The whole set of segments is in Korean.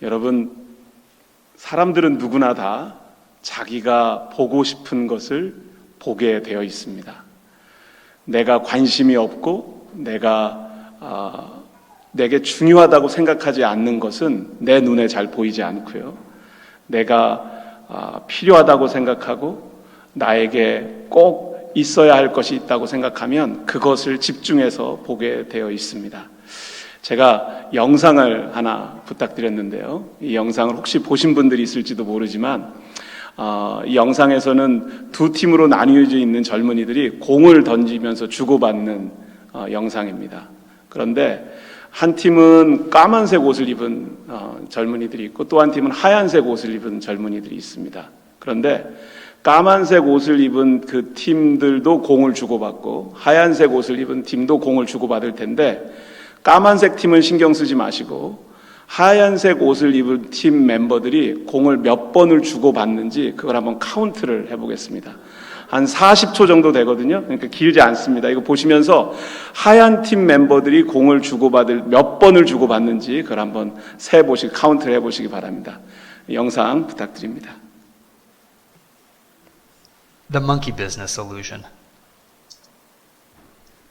여러분, 사람들은 누구나 다 자기가 보고 싶은 것을 보게 되어 있습니다. 내가 관심이 없고 내게 중요하다고 생각하지 않는 것은 내 눈에 잘 보이지 않고요. 내가 필요하다고 생각하고 나에게 꼭 있어야 할 것이 있다고 생각하면 그것을 집중해서 보게 되어 있습니다. 제가 영상을 하나 부탁드렸는데요. 이 영상을 혹시 보신 분들이 있을지도 모르지만 이 영상에서는 두 팀으로 나뉘어져 있는 젊은이들이 공을 던지면서 주고받는 영상입니다. 그런데 한 팀은 까만색 옷을 입은 젊은이들이 있고 또 한 팀은 하얀색 옷을 입은 젊은이들이 있습니다. 그런데 까만색 옷을 입은 그 팀들도 공을 주고받고 하얀색 옷을 입은 팀도 공을 주고받을 텐데 까만색 팀은 신경 쓰지 마시고 하얀색 옷을 입은 팀 멤버들이 공을 몇 번을 주고받는지 그걸 한번 카운트를 해보겠습니다. 한 40초 정도 되거든요. 그러니까 길지 않습니다. 이거 보시면서 하얀 팀 멤버들이 공을 주고받을 몇 번을 주고받는지 그걸 한번 세보시고 카운트를 해보시기 바랍니다. 영상 부탁드립니다. The monkey business illusion.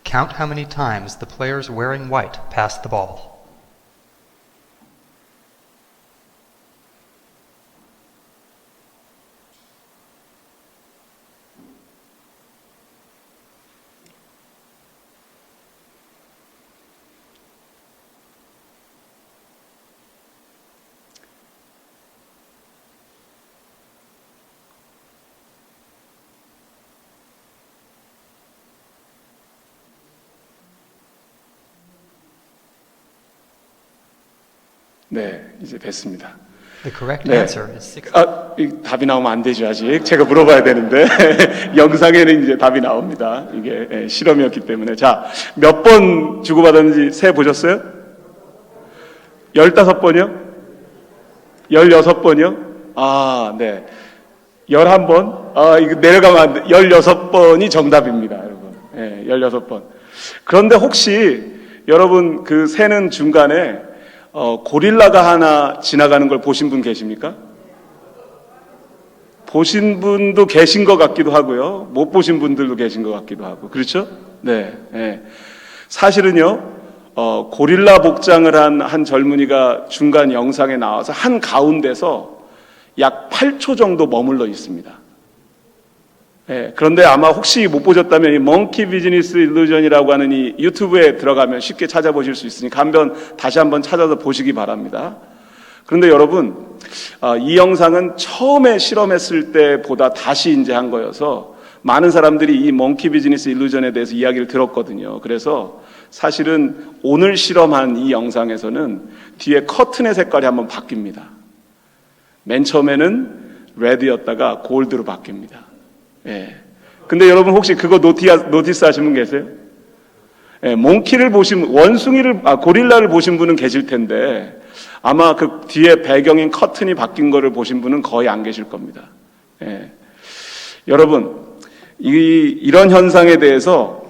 Count how many times the players wearing white pass the ball. 네, 이제 됐습니다. The correct 네. answer is 6. 이 답이 나오면 안 되죠, 아직. 제가 물어봐야 되는데. 영상에는 이제 답이 나옵니다. 이게 실험이었기 때문에. 자, 몇 번 주고받았는지 세 보셨어요? 15번이요? 16번이요? 아, 네. 11번? 이거 내려가면 안 돼. 16번이 정답입니다, 여러분. 네, 16번. 그런데 혹시 여러분 그 세는 중간에 고릴라가 하나 지나가는 걸 보신 분 계십니까? 보신 분도 계신 것 같기도 하고요. 못 보신 분들도 계신 것 같기도 하고. 그렇죠? 네. 네. 사실은요, 고릴라 복장을 한 젊은이가 중간 영상에 나와서 한 가운데서 약 8초 정도 머물러 있습니다. 네, 그런데 아마 혹시 못 보셨다면 이 몽키 비즈니스 일루전이라고 하는 이 유튜브에 들어가면 쉽게 찾아보실 수 있으니까 다시 한번 찾아서 보시기 바랍니다. 그런데 여러분, 이 영상은 처음에 실험했을 때보다 다시 이제 한 거여서 많은 사람들이 이 몽키 비즈니스 일루전에 대해서 이야기를 들었거든요. 그래서 사실은 오늘 실험한 이 영상에서는 뒤에 커튼의 색깔이 한번 바뀝니다. 맨 처음에는 레드였다가 골드로 바뀝니다. 예. 근데 여러분 혹시 그거 노티스 하신 분 계세요? 예, 몽키를 고릴라를 보신 분은 계실 텐데 아마 그 뒤에 배경인 커튼이 바뀐 거를 보신 분은 거의 안 계실 겁니다. 예. 여러분, 이런 현상에 대해서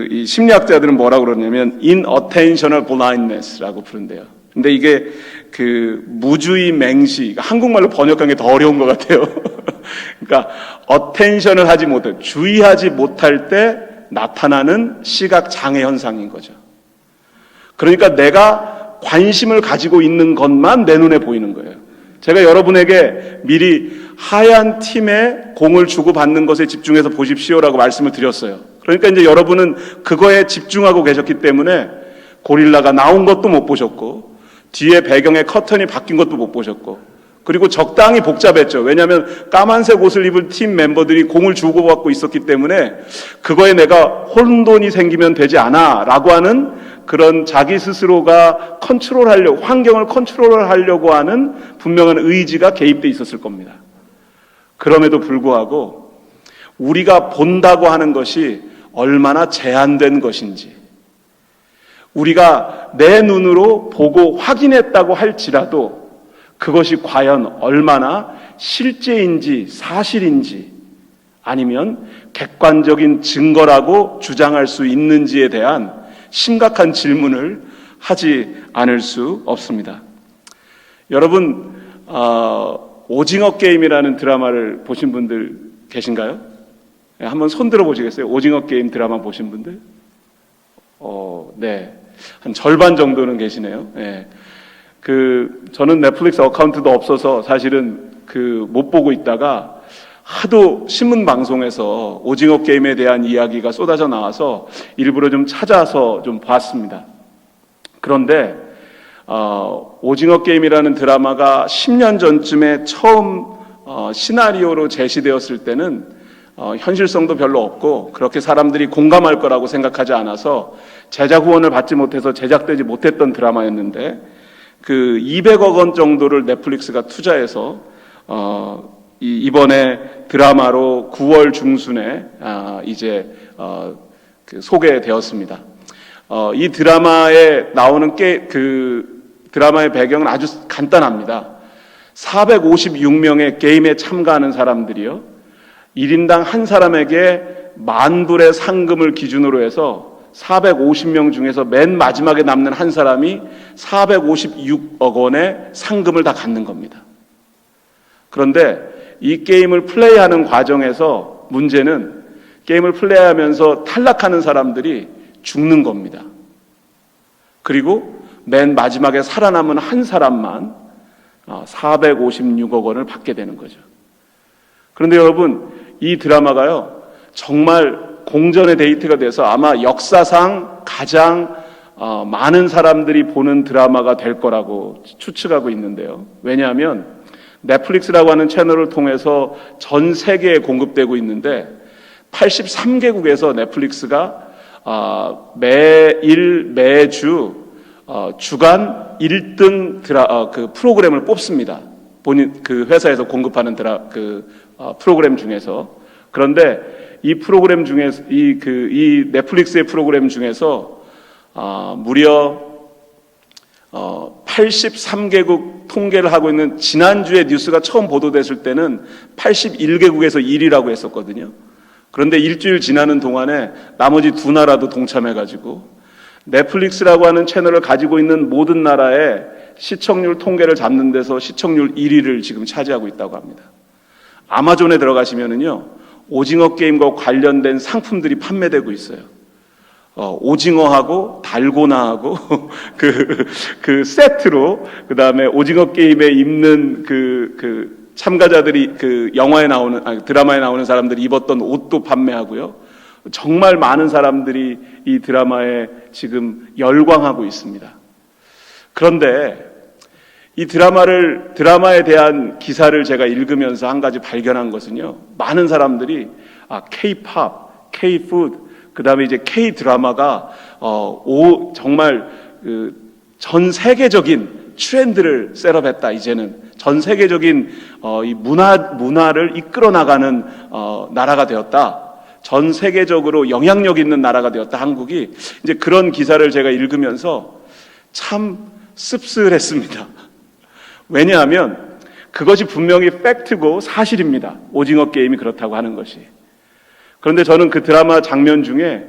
이 심리학자들은 뭐라고 그러냐면 inattentional blindness라고 부른대요. 근데 이게 무주의 맹시, 한국말로 번역한 게 더 어려운 것 같아요. 그러니까 어텐션을 하지 못해, 주의하지 못할 때 나타나는 시각 장애 현상인 거죠. 그러니까 내가 관심을 가지고 있는 것만 내 눈에 보이는 거예요. 제가 여러분에게 미리 하얀 팀에 공을 주고받는 것에 집중해서 보십시오라고 말씀을 드렸어요. 그러니까 이제 여러분은 그거에 집중하고 계셨기 때문에 고릴라가 나온 것도 못 보셨고 뒤에 배경에 커튼이 바뀐 것도 못 보셨고 그리고 적당히 복잡했죠. 왜냐하면 까만색 옷을 입은 팀 멤버들이 공을 주고받고 있었기 때문에 그거에 내가 혼돈이 생기면 되지 않아 라고 하는 그런 자기 스스로가 환경을 컨트롤하려고 하는 분명한 의지가 개입돼 있었을 겁니다. 그럼에도 불구하고 우리가 본다고 하는 것이 얼마나 제한된 것인지 우리가 내 눈으로 보고 확인했다고 할지라도 그것이 과연 얼마나 실제인지 사실인지 아니면 객관적인 증거라고 주장할 수 있는지에 대한 심각한 질문을 하지 않을 수 없습니다. 여러분, 오징어 게임이라는 드라마를 보신 분들 계신가요? 네, 한번 손 들어 보시겠어요? 오징어 게임 드라마 보신 분들? 네. 한 절반 정도는 계시네요. 네. 저는 넷플릭스 어카운트도 없어서 사실은 못 보고 있다가 하도 신문 방송에서 오징어 게임에 대한 이야기가 쏟아져 나와서 일부러 좀 찾아서 좀 봤습니다. 그런데 오징어 게임이라는 드라마가 10년 전쯤에 처음 시나리오로 제시되었을 때는 현실성도 별로 없고 그렇게 사람들이 공감할 거라고 생각하지 않아서 제작 후원을 받지 못해서 제작되지 못했던 드라마였는데 200억 원 정도를 넷플릭스가 투자해서 이번에 드라마로 9월 중순에 이제 소개되었습니다. 이 드라마에 나오는 드라마의 배경은 아주 간단합니다. 456명의 게임에 참가하는 사람들이요, 1인당 한 사람에게 10,000불의 상금을 기준으로 해서 450명 중에서 맨 마지막에 남는 한 사람이 456억 원의 상금을 다 갖는 겁니다. 그런데 이 게임을 플레이하는 과정에서 문제는 게임을 플레이하면서 탈락하는 사람들이 죽는 겁니다. 그리고 맨 마지막에 살아남은 한 사람만 456억 원을 받게 되는 거죠. 그런데 여러분, 이 드라마가요, 정말 공전의 데이트가 돼서 아마 역사상 가장 많은 사람들이 보는 드라마가 될 거라고 추측하고 있는데요. 왜냐하면 넷플릭스라고 하는 채널을 통해서 전 세계에 공급되고 있는데 83개국에서 넷플릭스가 매주 주간 1등 프로그램을 뽑습니다. 본인 회사에서 공급하는 프로그램 중에서. 그런데 이 프로그램 중에서 이 넷플릭스의 프로그램 중에서 무려 83개국 통계를 하고 있는, 지난주에 뉴스가 처음 보도됐을 때는 81개국에서 1위라고 했었거든요. 그런데 일주일 지나는 동안에 나머지 2나라도 동참해가지고 넷플릭스라고 하는 채널을 가지고 있는 모든 나라의 시청률 통계를 잡는 데서 시청률 1위를 지금 차지하고 있다고 합니다. 아마존에 들어가시면은요, 오징어 게임과 관련된 상품들이 판매되고 있어요. 오징어하고 달고나하고 그 세트로, 그 다음에 오징어 게임에 입는 참가자들이 드라마에 나오는 사람들이 입었던 옷도 판매하고요. 정말 많은 사람들이 이 드라마에 지금 열광하고 있습니다. 그런데 이 드라마에 대한 기사를 제가 읽으면서 한 가지 발견한 것은요, 많은 사람들이 K-팝, K-푸드, 그 다음에 이제 K-드라마가 정말 전 세계적인 트렌드를 셋업했다. 이제는 전 세계적인 이 문화를 이끌어 나가는 나라가 되었다. 전 세계적으로 영향력 있는 나라가 되었다. 한국이. 이제 그런 기사를 제가 읽으면서 참 씁쓸했습니다. 왜냐하면 그것이 분명히 팩트고 사실입니다. 오징어 게임이 그렇다고 하는 것이. 그런데 저는 그 드라마 장면 중에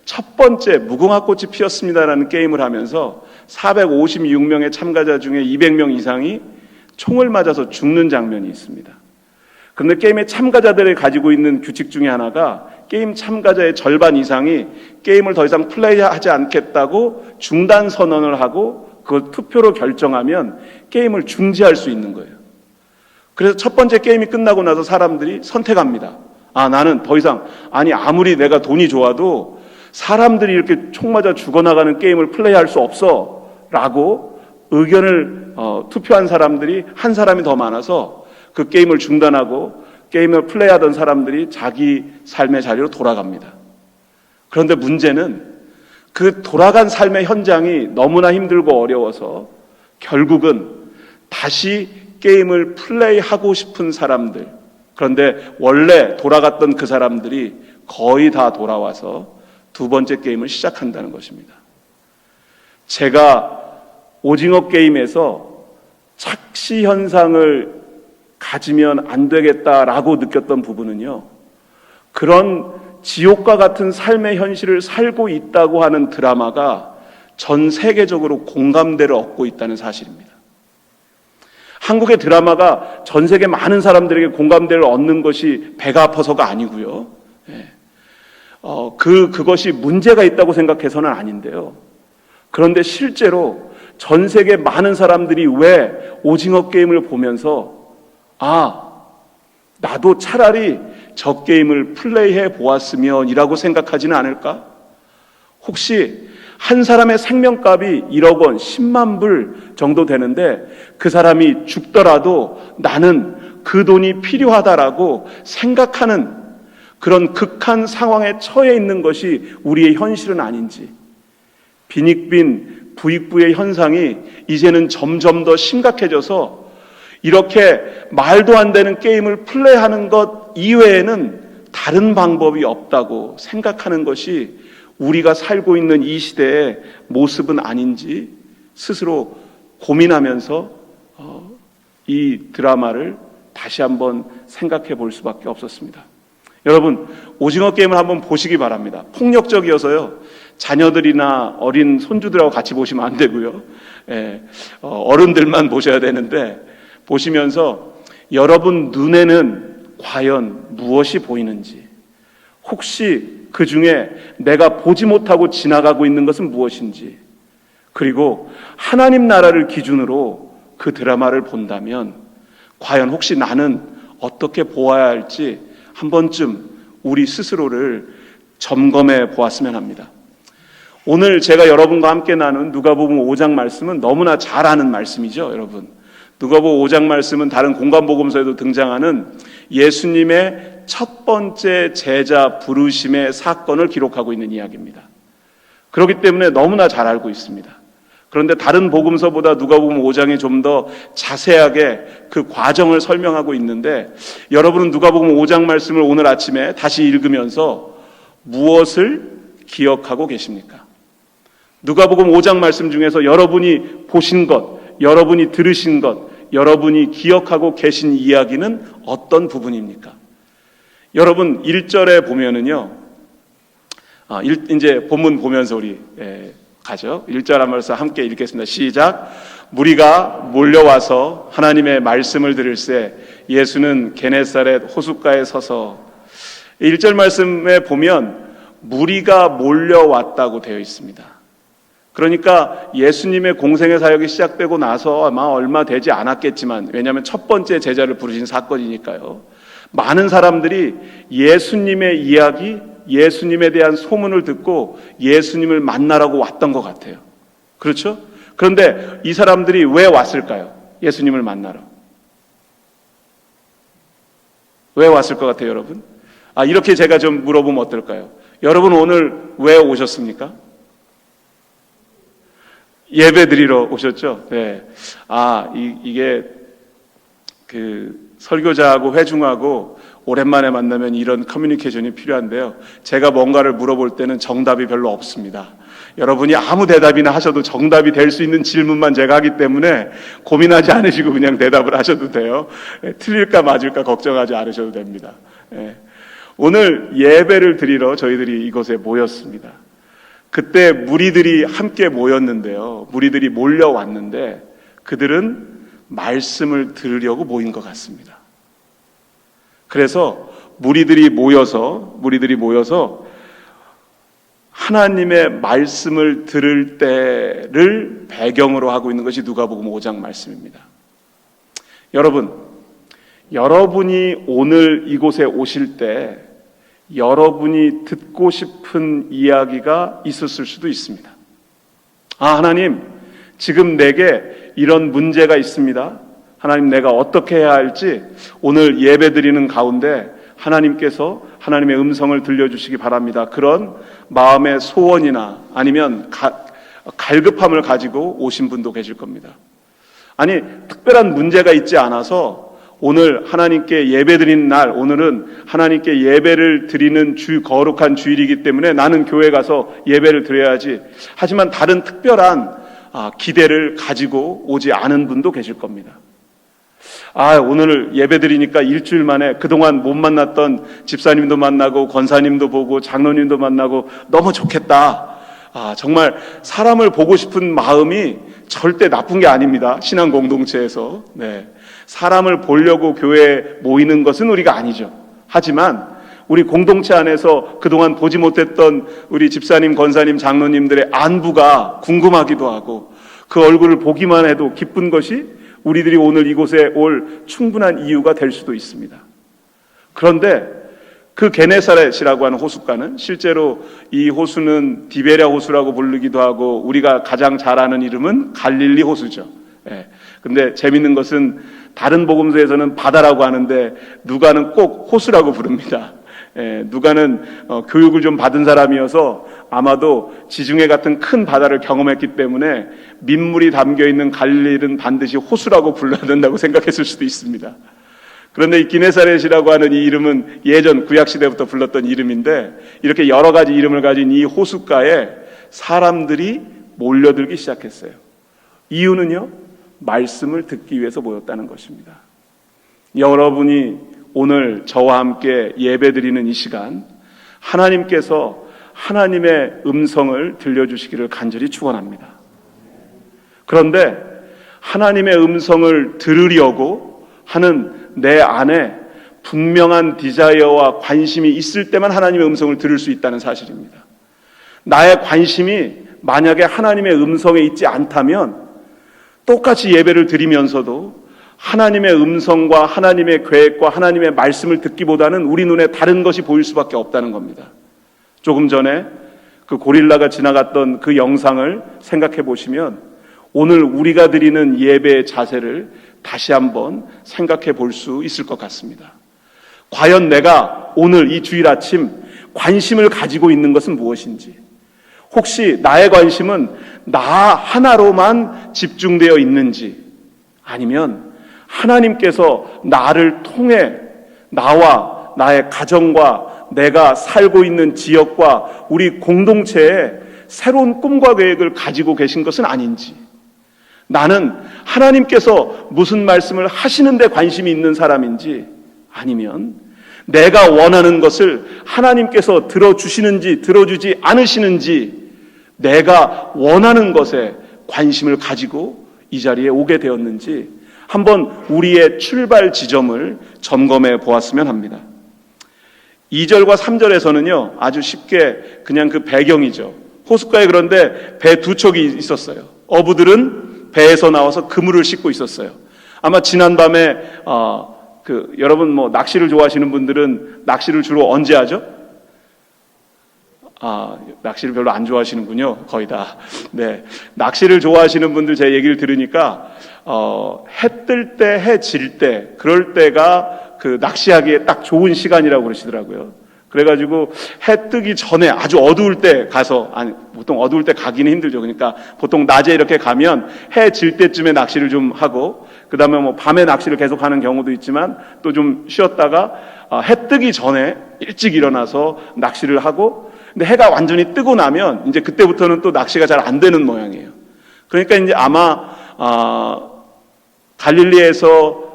첫 번째 무궁화꽃이 피었습니다라는 게임을 하면서 456명의 참가자 중에 200명 이상이 총을 맞아서 죽는 장면이 있습니다. 그런데 게임의 참가자들이 가지고 있는 규칙 중에 하나가, 게임 참가자의 절반 이상이 게임을 더 이상 플레이하지 않겠다고 중단 선언을 하고 그걸 투표로 결정하면 게임을 중지할 수 있는 거예요. 그래서 첫 번째 게임이 끝나고 나서 사람들이 선택합니다. 나는 더 이상, 아무리 내가 돈이 좋아도 사람들이 이렇게 총 맞아 죽어나가는 게임을 플레이할 수 없어 라고 의견을 투표한 사람들이 한 사람이 더 많아서 그 게임을 중단하고 게임을 플레이하던 사람들이 자기 삶의 자리로 돌아갑니다. 그런데 문제는 그 돌아간 삶의 현장이 너무나 힘들고 어려워서 결국은 다시 게임을 플레이하고 싶은 사람들, 그런데 원래 돌아갔던 그 사람들이 거의 다 돌아와서 두 번째 게임을 시작한다는 것입니다. 제가 오징어 게임에서 착시 현상을 가지면 안 되겠다라고 느꼈던 부분은요, 그런 지옥과 같은 삶의 현실을 살고 있다고 하는 드라마가 전 세계적으로 공감대를 얻고 있다는 사실입니다. 한국의 드라마가 전 세계 많은 사람들에게 공감대를 얻는 것이 배가 아파서가 아니고요. 그것이 문제가 있다고 생각해서는 아닌데요. 그런데 실제로 전 세계 많은 사람들이 왜 오징어 게임을 보면서 나도 차라리 저 게임을 플레이해 보았으면 이라고 생각하지는 않을까? 혹시 한 사람의 생명값이 1억 원, 10만 불 정도 되는데 그 사람이 죽더라도 나는 그 돈이 필요하다라고 생각하는 그런 극한 상황에 처해 있는 것이 우리의 현실은 아닌지, 빈익빈 부익부의 현상이 이제는 점점 더 심각해져서 이렇게 말도 안 되는 게임을 플레이하는 것 이외에는 다른 방법이 없다고 생각하는 것이 우리가 살고 있는 이 시대의 모습은 아닌지 스스로 고민하면서 이 드라마를 다시 한번 생각해 볼 수밖에 없었습니다. 여러분, 오징어 게임을 한번 보시기 바랍니다. 폭력적이어서요, 자녀들이나 어린 손주들하고 같이 보시면 안 되고요. 어른들만 보셔야 되는데, 보시면서 여러분 눈에는 과연 무엇이 보이는지, 혹시 그 중에 내가 보지 못하고 지나가고 있는 것은 무엇인지, 그리고 하나님 나라를 기준으로 그 드라마를 본다면 과연 혹시 나는 어떻게 보아야 할지 한 번쯤 우리 스스로를 점검해 보았으면 합니다. 오늘 제가 여러분과 함께 나눈 누가복음 5장 말씀은 너무나 잘 아는 말씀이죠, 여러분. 누가복음 5장 말씀은 다른 공관복음서에도 등장하는 예수님의 첫 번째 제자 부르심의 사건을 기록하고 있는 이야기입니다. 그렇기 때문에 너무나 잘 알고 있습니다. 그런데 다른 복음서보다 누가복음 5장이 좀 더 자세하게 그 과정을 설명하고 있는데, 여러분은 누가복음 5장 말씀을 오늘 아침에 다시 읽으면서 무엇을 기억하고 계십니까? 누가복음 5장 말씀 중에서 여러분이 보신 것, 여러분이 들으신 것, 여러분이 기억하고 계신 이야기는 어떤 부분입니까? 여러분 1절에 보면은요, 이제 본문 보면서 우리 가죠. 1절 한 말씀 함께 읽겠습니다. 시작. 무리가 몰려와서 하나님의 말씀을 들을새 예수는 게네사렛 호숫가에 서서, 1절 말씀에 보면 무리가 몰려왔다고 되어 있습니다. 그러니까 예수님의 공생의 사역이 시작되고 나서 아마 얼마 되지 않았겠지만, 왜냐하면 첫 번째 제자를 부르신 사건이니까요, 많은 사람들이 예수님의 이야기, 예수님에 대한 소문을 듣고 예수님을 만나라고 왔던 것 같아요. 그렇죠? 그런데 이 사람들이 왜 왔을까요? 예수님을 만나러. 왜 왔을 것 같아요, 여러분? 이렇게 제가 좀 물어보면 어떨까요? 여러분 오늘 왜 오셨습니까? 예배 드리러 오셨죠? 네. 이게 설교자하고 회중하고 오랜만에 만나면 이런 커뮤니케이션이 필요한데요. 제가 뭔가를 물어볼 때는 정답이 별로 없습니다. 여러분이 아무 대답이나 하셔도 정답이 될 수 있는 질문만 제가 하기 때문에 고민하지 않으시고 그냥 대답을 하셔도 돼요. 틀릴까 맞을까 걱정하지 않으셔도 됩니다. 오늘 예배를 드리러 저희들이 이곳에 모였습니다. 그때 무리들이 함께 모였는데요. 무리들이 몰려왔는데 그들은 말씀을 들으려고 모인 것 같습니다. 그래서 무리들이 모여서 하나님의 말씀을 들을 때를 배경으로 하고 있는 것이 누가복음 5장 말씀입니다. 여러분이 오늘 이곳에 오실 때 여러분이 듣고 싶은 이야기가 있었을 수도 있습니다. 하나님, 지금 내게 이런 문제가 있습니다. 하나님, 내가 어떻게 해야 할지 오늘 예배 드리는 가운데 하나님께서 하나님의 음성을 들려주시기 바랍니다. 그런 마음의 소원이나 아니면 갈급함을 가지고 오신 분도 계실 겁니다. 특별한 문제가 있지 않아서 오늘 하나님께 예배 드리는 날, 오늘은 하나님께 예배를 드리는 거룩한 주일이기 때문에 나는 교회 가서 예배를 드려야지. 하지만 다른 특별한 기대를 가지고 오지 않은 분도 계실 겁니다. 오늘 예배 드리니까 일주일 만에 그동안 못 만났던 집사님도 만나고 권사님도 보고 장로님도 만나고 너무 좋겠다. 정말 사람을 보고 싶은 마음이 절대 나쁜 게 아닙니다. 신앙 공동체에서. 네. 사람을 보려고 교회에 모이는 것은 우리가 아니죠. 하지만 우리 공동체 안에서 그동안 보지 못했던 우리 집사님, 권사님, 장로님들의 안부가 궁금하기도 하고 그 얼굴을 보기만 해도 기쁜 것이 우리들이 오늘 이곳에 올 충분한 이유가 될 수도 있습니다. 그런데 그 게네사렛이라고 하는 호숫가는 실제로 이 호수는 디베랴 호수라고 부르기도 하고 우리가 가장 잘 아는 이름은 갈릴리 호수죠. 근데 재밌는 것은 다른 복음서에서는 바다라고 하는데 누가는 꼭 호수라고 부릅니다. 누가는 교육을 좀 받은 사람이어서 아마도 지중해 같은 큰 바다를 경험했기 때문에 민물이 담겨있는 갈릴리는 반드시 호수라고 불러야 된다고 생각했을 수도 있습니다. 그런데 이 기네사렛이라고 하는 이 이름은 예전 구약시대부터 불렀던 이름인데 이렇게 여러 가지 이름을 가진 이 호숫가에 사람들이 몰려들기 시작했어요. 이유는요, 말씀을 듣기 위해서 모였다는 것입니다. 여러분이 오늘 저와 함께 예배드리는 이 시간, 하나님께서 하나님의 음성을 들려주시기를 간절히 축원합니다. 그런데 하나님의 음성을 들으려고 하는 내 안에 분명한 디자이어와 관심이 있을 때만 하나님의 음성을 들을 수 있다는 사실입니다. 나의 관심이 만약에 하나님의 음성에 있지 않다면 똑같이 예배를 드리면서도 하나님의 음성과 하나님의 계획과 하나님의 말씀을 듣기보다는 우리 눈에 다른 것이 보일 수밖에 없다는 겁니다. 조금 전에 그 고릴라가 지나갔던 그 영상을 생각해 보시면 오늘 우리가 드리는 예배의 자세를 다시 한번 생각해 볼 수 있을 것 같습니다. 과연 내가 오늘 이 주일 아침 관심을 가지고 있는 것은 무엇인지, 혹시 나의 관심은 나 하나로만 집중되어 있는지, 아니면 하나님께서 나를 통해 나와 나의 가정과 내가 살고 있는 지역과 우리 공동체에 새로운 꿈과 계획을 가지고 계신 것은 아닌지, 나는 하나님께서 무슨 말씀을 하시는데 관심이 있는 사람인지, 아니면 내가 원하는 것을 하나님께서 들어주시는지 들어주지 않으시는지 내가 원하는 것에 관심을 가지고 이 자리에 오게 되었는지 한번 우리의 출발 지점을 점검해 보았으면 합니다. 2절과 3절에서는요, 아주 쉽게 그냥 그 배경이죠. 호숫가에 그런데 배 두 척이 있었어요. 어부들은 배에서 나와서 그물을 싣고 있었어요. 아마 지난밤에 여러분 낚시를 좋아하시는 분들은 낚시를 주로 언제 하죠? 낚시를 별로 안 좋아하시는군요. 거의 다. 네. 낚시를 좋아하시는 분들 제 얘기를 들으니까 해 뜰 때, 해 질 때, 그럴 때가 그 낚시하기에 딱 좋은 시간이라고 그러시더라고요. 그래가지고 해 뜨기 전에 아주 어두울 때 가서, 보통 어두울 때 가기는 힘들죠. 그러니까 보통 낮에 이렇게 가면 해 질 때쯤에 낚시를 좀 하고, 그 다음에 밤에 낚시를 계속 하는 경우도 있지만 또 좀 쉬었다가 해 뜨기 전에 일찍 일어나서 낚시를 하고, 근데 해가 완전히 뜨고 나면 이제 그때부터는 또 낚시가 잘 안 되는 모양이에요. 그러니까 이제 아마 갈릴리에서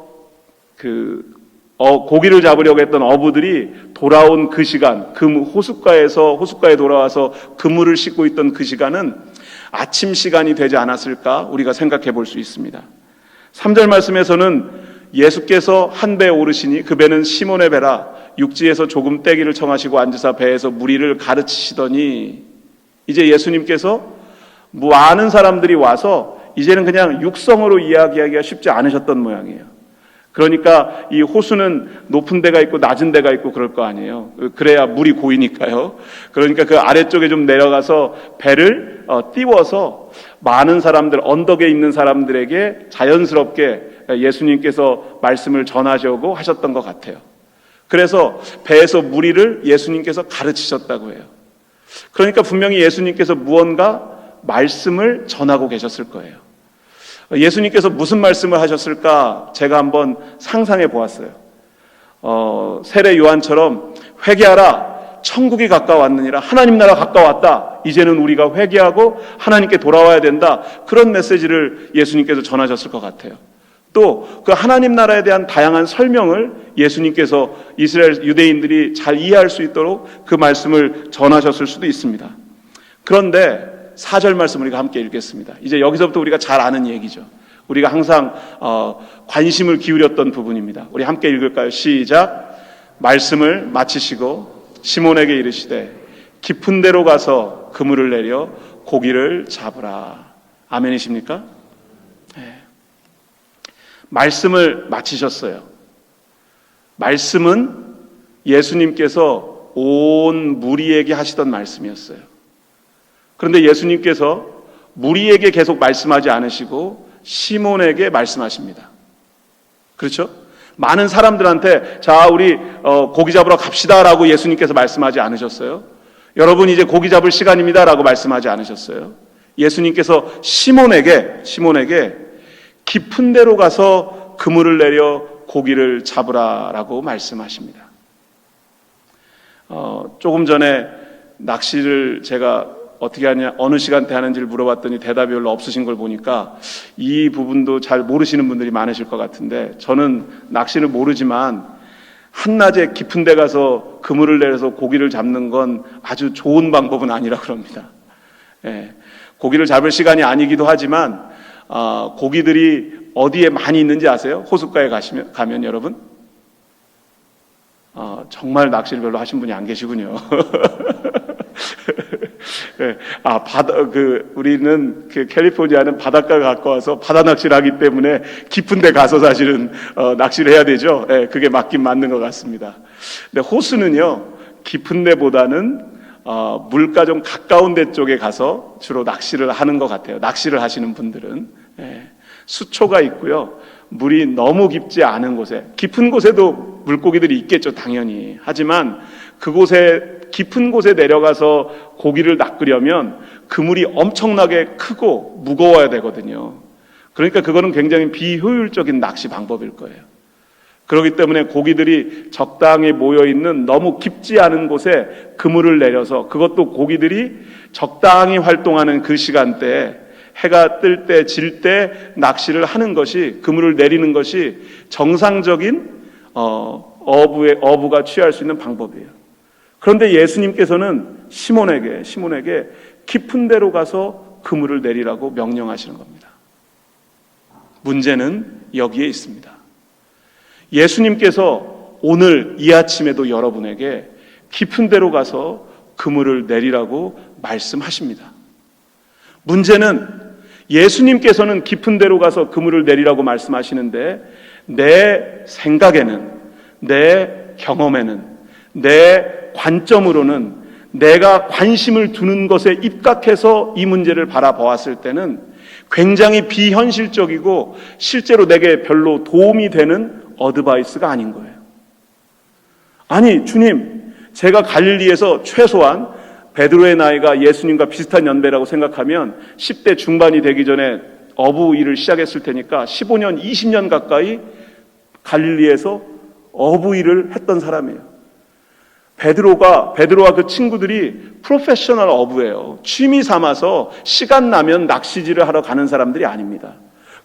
고기를 잡으려고 했던 어부들이 돌아온 그 시간, 호숫가에 돌아와서 그물을 싣고 있던 그 시간은 아침 시간이 되지 않았을까 우리가 생각해 볼 수 있습니다. 3절 말씀에서는 예수께서 한 배에 오르시니 그 배는 시몬의 배라 육지에서 조금 떼기를 청하시고 앉으사 배에서 무리를 가르치시더니, 이제 예수님께서 많은 사람들이 와서 이제는 그냥 육성으로 이야기하기가 쉽지 않으셨던 모양이에요. 그러니까 이 호수는 높은 데가 있고 낮은 데가 있고 그럴 거 아니에요. 그래야 물이 고이니까요. 그러니까 그 아래쪽에 좀 내려가서 배를 띄워서 많은 사람들, 언덕에 있는 사람들에게 자연스럽게 예수님께서 말씀을 전하려고 하셨던 것 같아요. 그래서 배에서 무리를 예수님께서 가르치셨다고 해요. 그러니까 분명히 예수님께서 무언가 말씀을 전하고 계셨을 거예요. 예수님께서 무슨 말씀을 하셨을까 제가 한번 상상해 보았어요. 세례 요한처럼 회개하라, 천국이 가까웠느니라, 하나님 나라 가까웠다, 이제는 우리가 회개하고 하나님께 돌아와야 된다, 그런 메시지를 예수님께서 전하셨을 것 같아요. 또 그 하나님 나라에 대한 다양한 설명을 예수님께서 이스라엘 유대인들이 잘 이해할 수 있도록 그 말씀을 전하셨을 수도 있습니다. 그런데 4절 말씀 우리가 함께 읽겠습니다. 이제 여기서부터 우리가 잘 아는 얘기죠. 우리가 항상 관심을 기울였던 부분입니다. 우리 함께 읽을까요? 시작. 말씀을 마치시고 시몬에게 이르시되 깊은 데로 가서 그물을 내려 고기를 잡으라. 아멘이십니까? 네. 말씀을 마치셨어요. 말씀은 예수님께서 온 무리에게 하시던 말씀이었어요. 그런데 예수님께서 무리에게 계속 말씀하지 않으시고 시몬에게 말씀하십니다. 그렇죠? 많은 사람들한테 자 우리 고기 잡으러 갑시다라고 예수님께서 말씀하지 않으셨어요. 여러분 이제 고기 잡을 시간입니다라고 말씀하지 않으셨어요. 예수님께서 시몬에게 깊은 데로 가서 그물을 내려 고기를 잡으라라고 말씀하십니다. 조금 전에 낚시를 제가 어떻게 하냐, 어느 시간대 하는지를 물어봤더니 대답이 별로 없으신 걸 보니까 이 부분도 잘 모르시는 분들이 많으실 것 같은데, 저는 낚시를 모르지만 한낮에 깊은 데 가서 그물을 내려서 고기를 잡는 건 아주 좋은 방법은 아니라 그럽니다. 예, 고기를 잡을 시간이 아니기도 하지만 고기들이 어디에 많이 있는지 아세요? 호숫가에 가면 여러분? 정말 낚시를 별로 하신 분이 안 계시군요. 네, 우리는 캘리포니아는 바닷가가 가까워서 바다 낚시를 하기 때문에 깊은 데 가서 사실은 낚시를 해야 되죠. 네, 그게 맞긴 맞는 것 같습니다. 근데 호수는요, 깊은 데보다는 물가 좀 가까운 데 쪽에 가서 주로 낚시를 하는 것 같아요. 낚시를 하시는 분들은. 네, 수초가 있고요. 물이 너무 깊지 않은 곳에, 깊은 곳에도 물고기들이 있겠죠, 당연히. 하지만 그곳에, 깊은 곳에 내려가서 고기를 낚으려면 그물이 엄청나게 크고 무거워야 되거든요. 그러니까 그거는 굉장히 비효율적인 낚시 방법일 거예요. 그렇기 때문에 고기들이 적당히 모여있는 너무 깊지 않은 곳에 그물을 내려서, 그것도 고기들이 적당히 활동하는 그 시간대에 해가 뜰 때, 질 때 낚시를 하는 것이, 그물을 내리는 것이 정상적인 어부가 취할 수 있는 방법이에요. 그런데 예수님께서는 시몬에게 깊은 데로 가서 그물을 내리라고 명령하시는 겁니다. 문제는 여기에 있습니다. 예수님께서 오늘 이 아침에도 여러분에게 깊은 데로 가서 그물을 내리라고 말씀하십니다. 문제는 예수님께서는 깊은 데로 가서 그물을 내리라고 말씀하시는데, 내 생각에는, 내 경험에는, 내 관점으로는, 내가 관심을 두는 것에 입각해서 이 문제를 바라보았을 때는 굉장히 비현실적이고 실제로 내게 별로 도움이 되는 어드바이스가 아닌 거예요. 아니, 주님, 제가 갈릴리에서 최소한 베드로의 나이가 예수님과 비슷한 연배라고 생각하면 10대 중반이 되기 전에 어부 일을 시작했을 테니까 15년, 20년 가까이 갈릴리에서 어부 일을 했던 사람이에요. 베드로와 그 친구들이 프로페셔널 어부예요. 취미 삼아서 시간 나면 낚시질을 하러 가는 사람들이 아닙니다.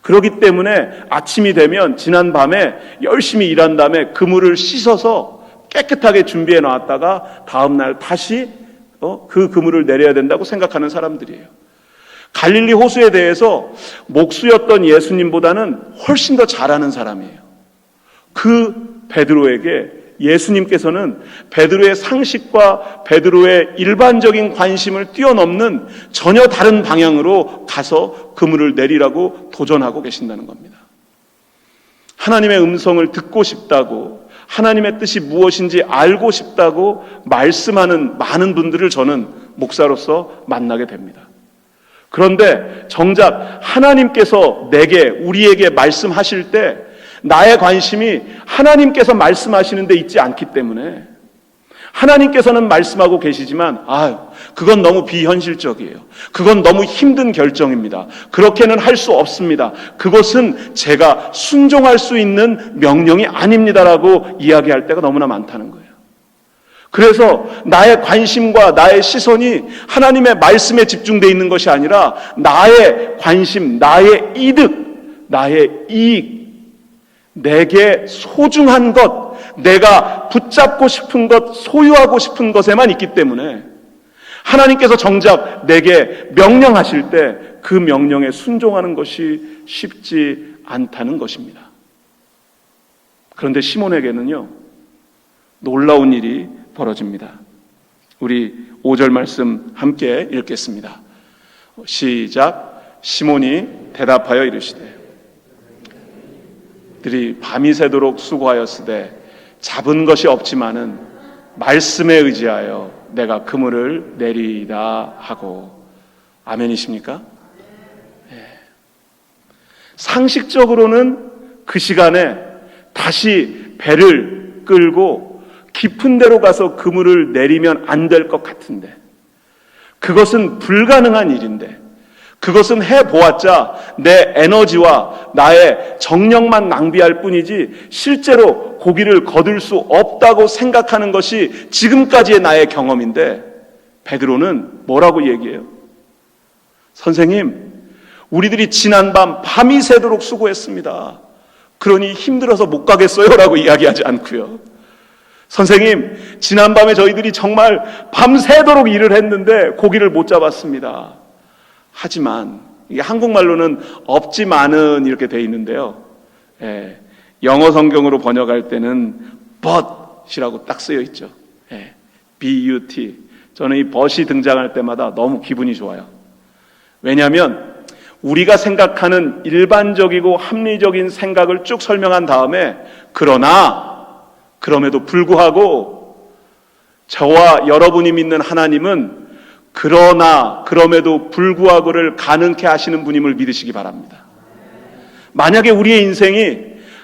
그렇기 때문에 아침이 되면 지난 밤에 열심히 일한 다음에 그물을 씻어서 깨끗하게 준비해 놨다가 다음날 다시 그 그물을 내려야 된다고 생각하는 사람들이에요. 갈릴리 호수에 대해서 목수였던 예수님보다는 훨씬 더 잘 아는 사람이에요. 그 베드로에게 예수님께서는 베드로의 상식과 베드로의 일반적인 관심을 뛰어넘는 전혀 다른 방향으로 가서 그물을 내리라고 도전하고 계신다는 겁니다. 하나님의 음성을 듣고 싶다고, 하나님의 뜻이 무엇인지 알고 싶다고 말씀하는 많은 분들을 저는 목사로서 만나게 됩니다. 그런데 정작 하나님께서 우리에게 말씀하실 때 나의 관심이 하나님께서 말씀하시는 데 있지 않기 때문에, 하나님께서는 말씀하고 계시지만 그건 너무 비현실적이에요. 그건 너무 힘든 결정입니다. 그렇게는 할 수 없습니다. 그것은 제가 순종할 수 있는 명령이 아닙니다라고 이야기할 때가 너무나 많다는 거예요. 그래서 나의 관심과 나의 시선이 하나님의 말씀에 집중되어 있는 것이 아니라 나의 관심, 나의 이득, 나의 이익, 내게 소중한 것, 내가 붙잡고 싶은 것, 소유하고 싶은 것에만 있기 때문에 하나님께서 정작 내게 명령하실 때 그 명령에 순종하는 것이 쉽지 않다는 것입니다. 그런데 시몬에게는요, 놀라운 일이 벌어집니다. 우리 5절 말씀 함께 읽겠습니다. 시작. 시몬이 대답하여 이르시되 들이 밤이 새도록 수고하였으되 잡은 것이 없지만은 말씀에 의지하여 내가 그물을 내리이다 하고. 아멘이십니까? 네. 상식적으로는 그 시간에 다시 배를 끌고 깊은 데로 가서 그물을 내리면 안 될 것 같은데, 그것은 불가능한 일인데, 그것은 해보았자 내 에너지와 나의 정력만 낭비할 뿐이지 실제로 고기를 거둘 수 없다고 생각하는 것이 지금까지의 나의 경험인데, 베드로는 뭐라고 얘기해요? 선생님, 우리들이 지난밤 밤이 새도록 수고했습니다. 그러니 힘들어서 못 가겠어요 라고 이야기하지 않고요. 선생님, 지난밤에 저희들이 정말 밤새도록 일을 했는데 고기를 못 잡았습니다. 하지만, 이게 한국말로는 없지만은 이렇게 돼 있는데요. 영어 성경으로 번역할 때는 but이라고 딱 쓰여 있죠. but. 저는 이 but이 등장할 때마다 너무 기분이 좋아요. 왜냐하면 우리가 생각하는 일반적이고 합리적인 생각을 쭉 설명한 다음에 그럼에도 불구하고 저와 여러분이 믿는 하나님은 그럼에도 불구하고를 가능케 하시는 분임을 믿으시기 바랍니다. 만약에 우리의 인생이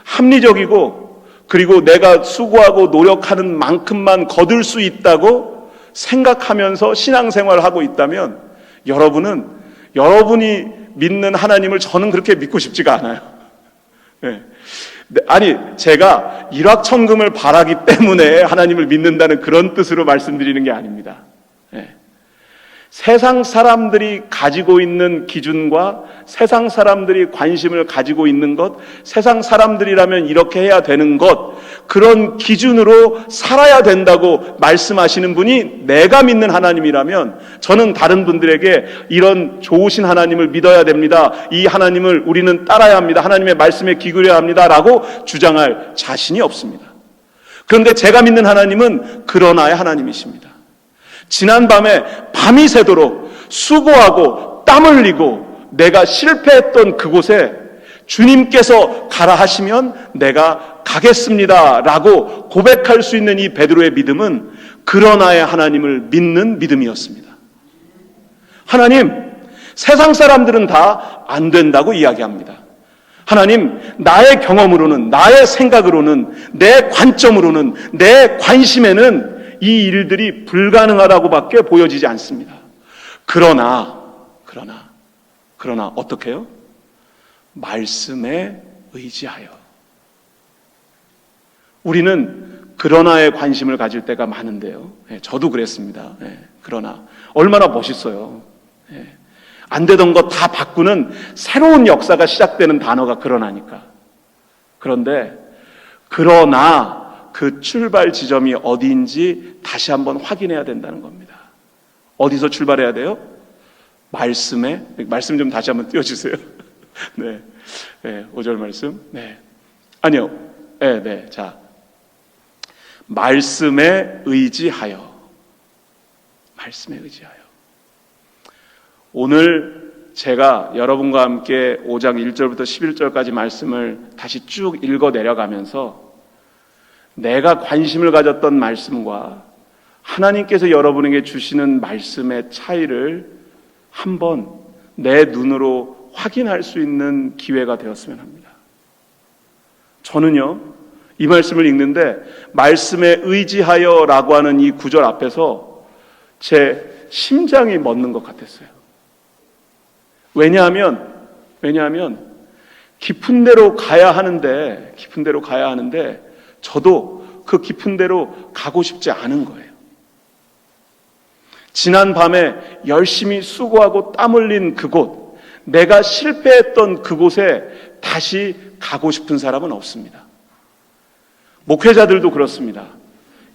합리적이고 그리고 내가 수고하고 노력하는 만큼만 거둘 수 있다고 생각하면서 신앙생활을 하고 있다면 여러분이 믿는 하나님을 저는 그렇게 믿고 싶지가 않아요. 아니, 제가 일확천금을 바라기 때문에 하나님을 믿는다는 그런 뜻으로 말씀드리는 게 아닙니다. 세상 사람들이 가지고 있는 기준과 세상 사람들이 관심을 가지고 있는 것, 세상 사람들이라면 이렇게 해야 되는 것, 그런 기준으로 살아야 된다고 말씀하시는 분이 내가 믿는 하나님이라면 저는 다른 분들에게 이런 좋으신 하나님을 믿어야 됩니다, 이 하나님을 우리는 따라야 합니다, 하나님의 말씀에 귀 기울여야 합니다 라고 주장할 자신이 없습니다. 그런데 제가 믿는 하나님은 그러나의 하나님이십니다. 지난밤에 밤이 새도록 수고하고 땀 흘리고 내가 실패했던 그곳에 주님께서 가라 하시면 내가 가겠습니다 라고 고백할 수 있는 이 베드로의 믿음은 그러나의 하나님을 믿는 믿음이었습니다. 하나님, 세상 사람들은 다 안 된다고 이야기합니다. 하나님, 나의 경험으로는, 나의 생각으로는, 내 관점으로는, 내 관심에는 이 일들이 불가능하다고밖에 보여지지 않습니다. 그러나 어떻게 해요? 말씀에 의지하여. 우리는 그러나에 관심을 가질 때가 많은데요. 저도 그랬습니다. 그러나 얼마나 멋있어요. 안 되던 거 다 바꾸는 새로운 역사가 시작되는 단어가 그러나니까. 그런데 그러나 그 출발 지점이 어디인지 다시 한번 확인해야 된다는 겁니다. 어디서 출발해야 돼요? 말씀 좀 다시 한번 띄워주세요. 네. 5절 말씀. 아니요. 자. 말씀에 의지하여. 오늘 제가 여러분과 함께 5장 1절부터 11절까지 말씀을 다시 쭉 읽어 내려가면서 내가 관심을 가졌던 말씀과 하나님께서 여러분에게 주시는 말씀의 차이를 한번 내 눈으로 확인할 수 있는 기회가 되었으면 합니다. 저는요, 이 말씀을 읽는데 말씀에 의지하여 라고 하는 이 구절 앞에서 제 심장이 멎는 것 같았어요. 왜냐하면 깊은 데로 가야 하는데 저도 그 깊은 데로 가고 싶지 않은 거예요. 지난 밤에 열심히 수고하고 땀 흘린 그곳, 내가 실패했던 그곳에 다시 가고 싶은 사람은 없습니다. 목회자들도 그렇습니다.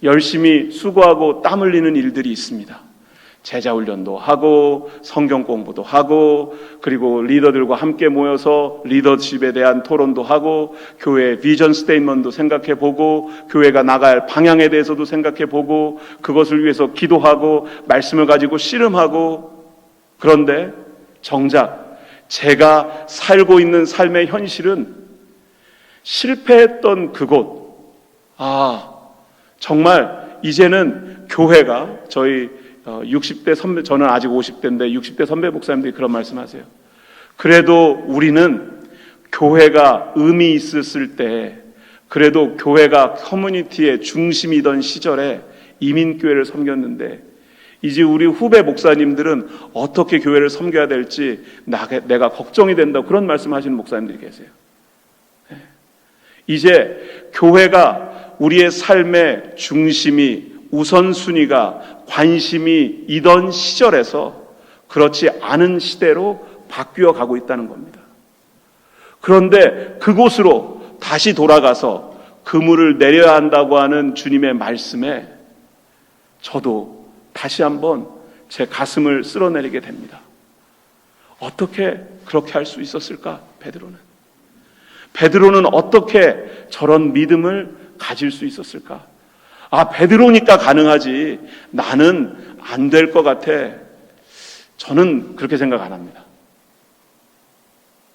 열심히 수고하고 땀 흘리는 일들이 있습니다. 제자 훈련도 하고 성경 공부도 하고 그리고 리더들과 함께 모여서 리더십에 대한 토론도 하고 교회의 비전 스테이트먼트도 생각해 보고 교회가 나갈 방향에 대해서도 생각해 보고 그것을 위해서 기도하고 말씀을 가지고 씨름하고, 그런데 정작 제가 살고 있는 삶의 현실은 실패했던 그곳, 정말 이제는 교회가 저희 60대 선배, 저는 아직 50대인데 60대 선배 목사님들이 그런 말씀하세요. 그래도 우리는 교회가 의미 있었을 때, 그래도 교회가 커뮤니티의 중심이던 시절에 이민교회를 섬겼는데 이제 우리 후배 목사님들은 어떻게 교회를 섬겨야 될지 내가 걱정이 된다, 그런 말씀하시는 목사님들이 계세요. 이제 교회가 우리의 삶의 중심이, 우선순위가, 관심이 이던 시절에서 그렇지 않은 시대로 바뀌어 가고 있다는 겁니다. 그런데 그곳으로 다시 돌아가서 그물을 내려야 한다고 하는 주님의 말씀에 저도 다시 한번 제 가슴을 쓸어내리게 됩니다. 어떻게 그렇게 할 수 있었을까? 베드로는 어떻게 저런 믿음을 가질 수 있었을까? 베드로니까 가능하지, 나는 안 될 것 같아. 저는 그렇게 생각 안 합니다.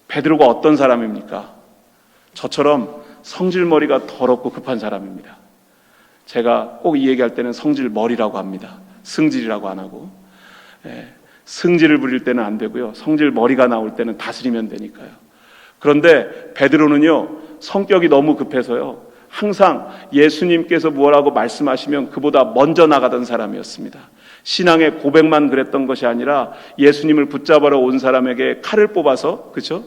베드로가 어떤 사람입니까? 저처럼 성질머리가 더럽고 급한 사람입니다. 제가 꼭 이 얘기할 때는 성질머리라고 합니다. 승질이라고 안 하고. 승질을 부릴 때는 안 되고요. 성질머리가 나올 때는 다스리면 되니까요. 그런데 베드로는요, 성격이 너무 급해서요, 항상 예수님께서 뭐라고 말씀하시면 그보다 먼저 나가던 사람이었습니다. 신앙의 고백만 그랬던 것이 아니라 예수님을 붙잡으러 온 사람에게 칼을 뽑아서, 그렇죠?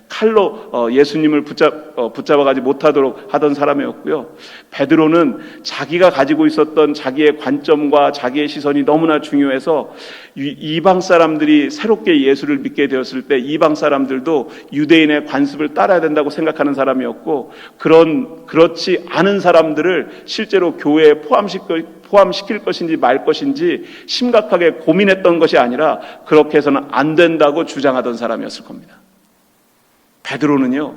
칼로 예수님을 붙잡아가지 못하도록 하던 사람이었고요. 베드로는 자기가 가지고 있었던 자기의 관점과 자기의 시선이 너무나 중요해서 이방 사람들이 새롭게 예수를 믿게 되었을 때 이방 사람들도 유대인의 관습을 따라야 된다고 생각하는 사람이었고, 그렇지 않은 사람들을 실제로 교회에 포함시킬 것인지 말 것인지 심각하게 고민했던 것이 아니라 그렇게 해서는 안 된다고 주장하던 사람이었을 겁니다. 베드로는요,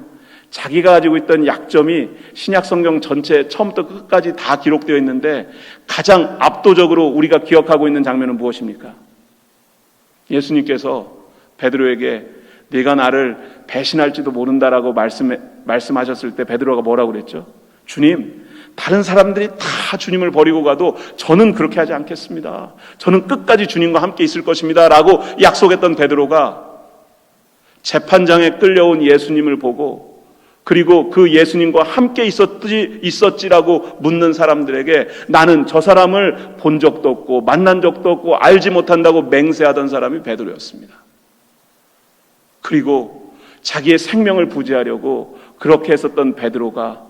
자기가 가지고 있던 약점이 신약 성경 전체 처음부터 끝까지 다 기록되어 있는데 가장 압도적으로 우리가 기억하고 있는 장면은 무엇입니까? 예수님께서 베드로에게 네가 나를 배신할지도 모른다라고 말씀하셨을 때 베드로가 뭐라고 그랬죠? 주님, 다른 사람들이 다 주님을 버리고 가도 저는 그렇게 하지 않겠습니다. 저는 끝까지 주님과 함께 있을 것입니다 라고 약속했던 베드로가 재판장에 끌려온 예수님을 보고, 그리고 그 예수님과 함께 있었지라고 묻는 사람들에게 나는 저 사람을 본 적도 없고 만난 적도 없고 알지 못한다고 맹세하던 사람이 베드로였습니다. 그리고 자기의 생명을 부지하려고 그렇게 했었던 베드로가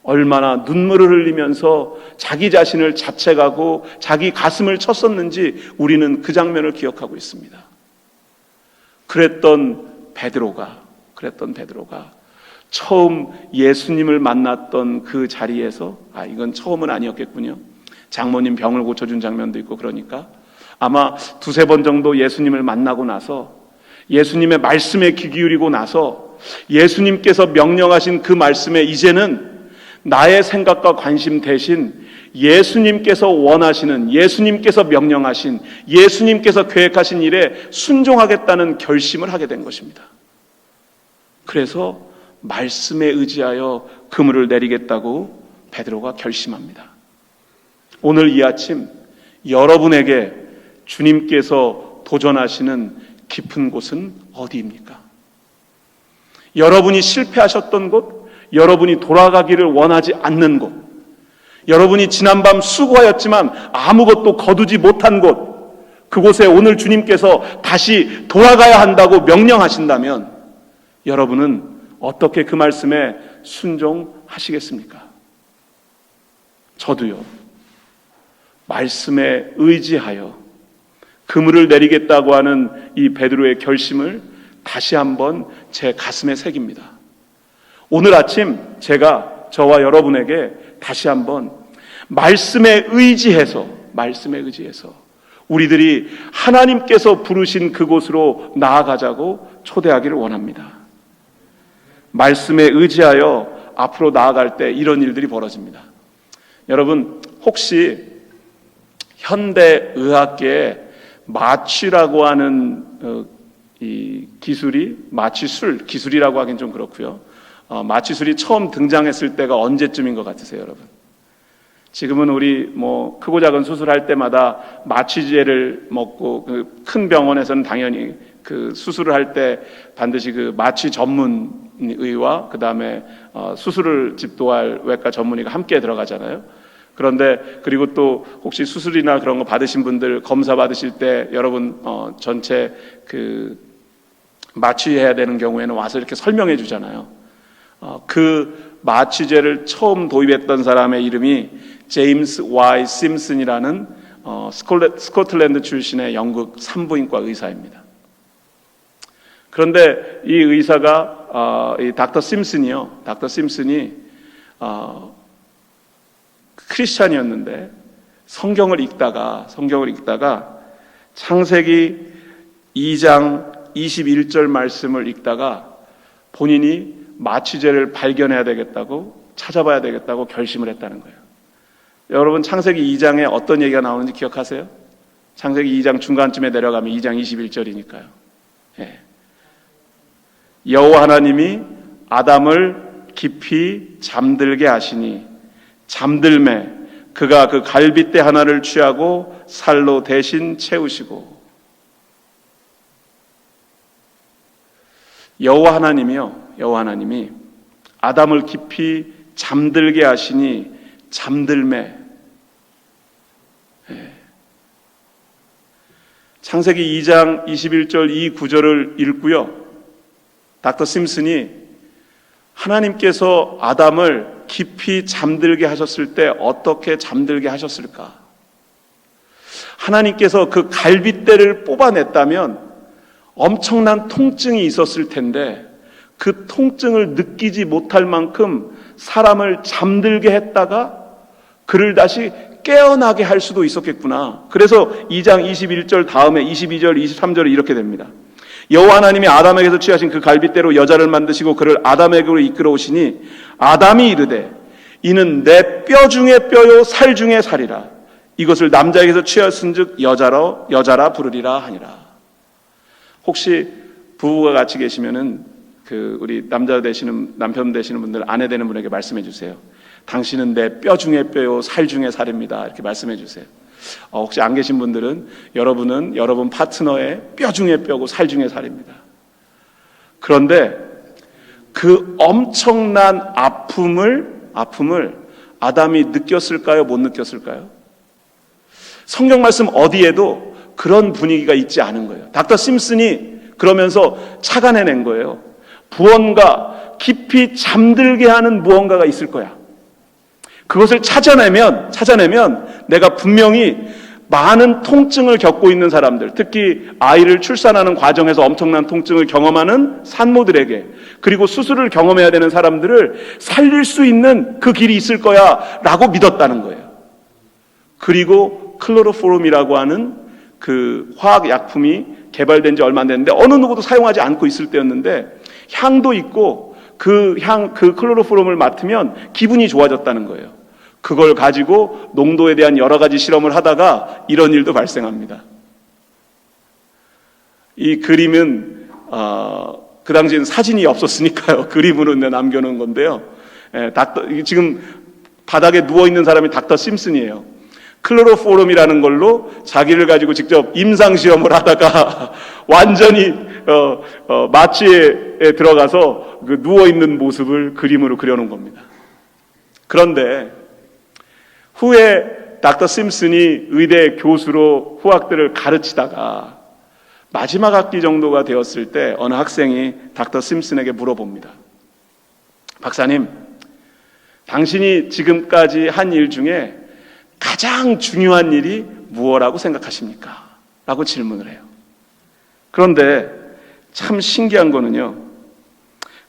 얼마나 눈물을 흘리면서 자기 자신을 자책하고 자기 가슴을 쳤었는지 우리는 그 장면을 기억하고 있습니다. 그랬던 베드로가 처음 예수님을 만났던 그 자리에서, 이건 처음은 아니었겠군요. 장모님 병을 고쳐준 장면도 있고, 그러니까 아마 두세 번 정도 예수님을 만나고 나서 예수님의 말씀에 귀 기울이고 나서 예수님께서 명령하신 그 말씀에 이제는 나의 생각과 관심 대신 예수님께서 원하시는, 예수님께서 명령하신, 예수님께서 계획하신 일에 순종하겠다는 결심을 하게 된 것입니다. 그래서 말씀에 의지하여 그물을 내리겠다고 베드로가 결심합니다. 오늘 이 아침 여러분에게 주님께서 도전하시는 깊은 곳은 어디입니까? 여러분이 실패하셨던 곳, 여러분이 돌아가기를 원하지 않는 곳, 여러분이 지난밤 수고하였지만 아무것도 거두지 못한 곳, 그곳에 오늘 주님께서 다시 돌아가야 한다고 명령하신다면 여러분은 어떻게 그 말씀에 순종하시겠습니까? 저도요, 말씀에 의지하여 그물을 내리겠다고 하는 이 베드로의 결심을 다시 한번 제 가슴에 새깁니다. 오늘 아침 제가 저와 여러분에게 다시 한번 말씀에 의지해서 우리들이 하나님께서 부르신 그곳으로 나아가자고 초대하기를 원합니다. 말씀에 의지하여 앞으로 나아갈 때 이런 일들이 벌어집니다. 여러분, 혹시 현대의학계에 마취라고 하는 이 기술이, 마취술 기술이라고 하긴 좀 그렇고요. 마취술이 처음 등장했을 때가 언제쯤인 것 같으세요, 여러분? 지금은 우리 크고 작은 수술할 때마다 마취제를 먹고, 그 큰 병원에서는 당연히 그 수술을 할 때 반드시 그 마취 전문의와 그 다음에 수술을 집도할 외과 전문의가 함께 들어가잖아요. 그런데 그리고 또 혹시 수술이나 그런 거 받으신 분들 검사 받으실 때 여러분 전체 그 마취해야 되는 경우에는 와서 이렇게 설명해 주잖아요. 그 마취제를 처음 도입했던 사람의 이름이 제임스 Y. 심슨이라는 스코틀랜드 출신의 영국 산부인과 의사입니다. 그런데 이 의사가 이 닥터 심슨이 크리스찬이었는데 성경을 읽다가 창세기 2장 21절 말씀을 읽다가 본인이 마취제를 발견해야 되겠다고, 찾아봐야 되겠다고 결심을 했다는 거예요. 여러분, 창세기 2장에 어떤 얘기가 나오는지 기억하세요? 창세기 2장 중간쯤에 내려가면 2장 21절이니까요. 예. 여호와 하나님이 아담을 깊이 잠들게 하시니 잠들매 그가 그 갈빗대 하나를 취하고 살로 대신 채우시고. 여호와 하나님이 아담을 깊이 잠들게 하시니 잠들매. 창세기 2장 21절 이 구절을 읽고요, 닥터 심슨이 하나님께서 아담을 깊이 잠들게 하셨을 때 어떻게 잠들게 하셨을까? 하나님께서 그 갈빗대를 뽑아냈다면 엄청난 통증이 있었을 텐데 그 통증을 느끼지 못할 만큼 사람을 잠들게 했다가 그를 다시 깨어나게 할 수도 있었겠구나. 그래서 2장 21절 다음에 22절, 23절이 이렇게 됩니다. 여호와 하나님이 아담에게서 취하신 그 갈빗대로 여자를 만드시고 그를 아담에게로 이끌어 오시니 아담이 이르되 이는 내 뼈 중에 뼈요 살 중에 살이라. 이것을 남자에게서 취하신즉 여자라 부르리라 하니라. 혹시 부부가 같이 계시면은 그 우리 남편 되시는 분들, 아내 되는 분에게 말씀해 주세요. 당신은 내 뼈 중에 뼈요 살 중에 살입니다. 이렇게 말씀해 주세요. 혹시 안 계신 분들은 여러분은 여러분 파트너의 뼈 중에 뼈고 살 중에 살입니다. 그런데 그 엄청난 아픔을 아담이 느꼈을까요? 못 느꼈을까요? 성경 말씀 어디에도 그런 분위기가 있지 않은 거예요. 닥터 심슨이 그러면서 착안해낸 거예요. 무언가 깊이 잠들게 하는 무언가가 있을 거야. 그것을 찾아내면 내가 분명히 많은 통증을 겪고 있는 사람들, 특히 아이를 출산하는 과정에서 엄청난 통증을 경험하는 산모들에게, 그리고 수술을 경험해야 되는 사람들을 살릴 수 있는 그 길이 있을 거야 라고 믿었다는 거예요. 그리고 클로로포름이라고 하는 그 화학약품이 개발된 지 얼마 안 됐는데 어느 누구도 사용하지 않고 있을 때였는데 향도 있고 그 클로로포름을 맡으면 기분이 좋아졌다는 거예요. 그걸 가지고 농도에 대한 여러 가지 실험을 하다가 이런 일도 발생합니다. 이 그림은 그 당시에는 사진이 없었으니까요. 그림으로 남겨놓은 건데요. 지금 바닥에 누워있는 사람이 닥터 심슨이에요. 클로로포름이라는 걸로 자기를 가지고 직접 임상시험을 하다가 완전히 마취에 들어가서 그 누워있는 모습을 그림으로 그려놓은 겁니다. 그런데 후에 닥터 심슨이 의대 교수로 후학들을 가르치다가 마지막 학기 정도가 되었을 때 어느 학생이 닥터 심슨에게 물어봅니다. 박사님, 당신이 지금까지 한 일 중에 가장 중요한 일이 무엇이라고 생각하십니까? 라고 질문을 해요. 그런데 참 신기한 거는요,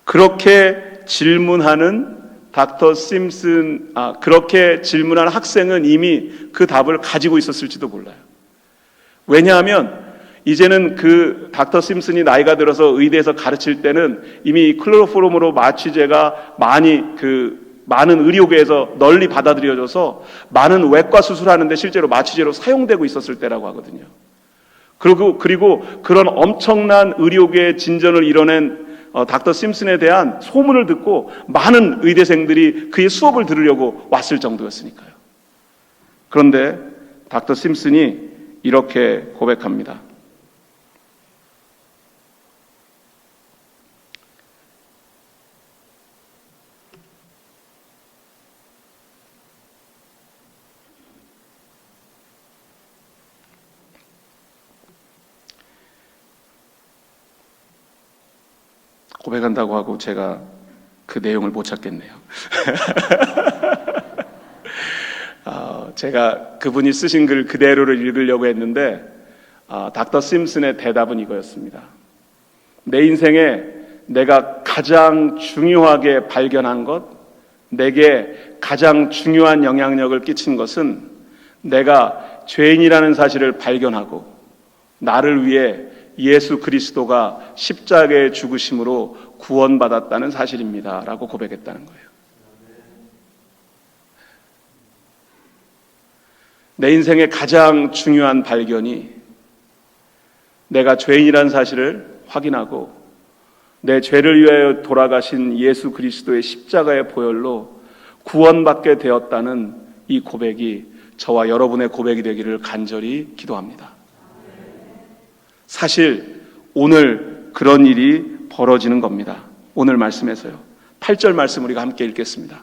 그렇게 질문하는 닥터 심슨, 그렇게 질문한 학생은 이미 그 답을 가지고 있었을지도 몰라요. 왜냐하면 이제는 그 닥터 심슨이 나이가 들어서 의대에서 가르칠 때는 이미 클로로폼으로 마취제가 많은 의료계에서 널리 받아들여져서 많은 외과 수술하는데 실제로 마취제로 사용되고 있었을 때라고 하거든요. 그리고 그런 엄청난 의료계의 진전을 이뤄낸 닥터 심슨에 대한 소문을 듣고 많은 의대생들이 그의 수업을 들으려고 왔을 정도였으니까요. 그런데 닥터 심슨이 이렇게 고백합니다. 고백한다고 하고 제가 그 내용을 못 찾겠네요. 제가 그분이 쓰신 글 그대로를 읽으려고 했는데 닥터 심슨의 대답은 이거였습니다. 내 인생에 내가 가장 중요하게 발견한 것, 내게 가장 중요한 영향력을 끼친 것은 내가 죄인이라는 사실을 발견하고 나를 위해 예수 그리스도가 십자가의 죽으심으로 구원받았다는 사실입니다. 라고 고백했다는 거예요. 내 인생의 가장 중요한 발견이 내가 죄인이라는 사실을 확인하고 내 죄를 위하여 돌아가신 예수 그리스도의 십자가의 보혈로 구원받게 되었다는 이 고백이 저와 여러분의 고백이 되기를 간절히 기도합니다. 사실 오늘 그런 일이 벌어지는 겁니다. 오늘 말씀에서요. 8절 말씀 우리가 함께 읽겠습니다.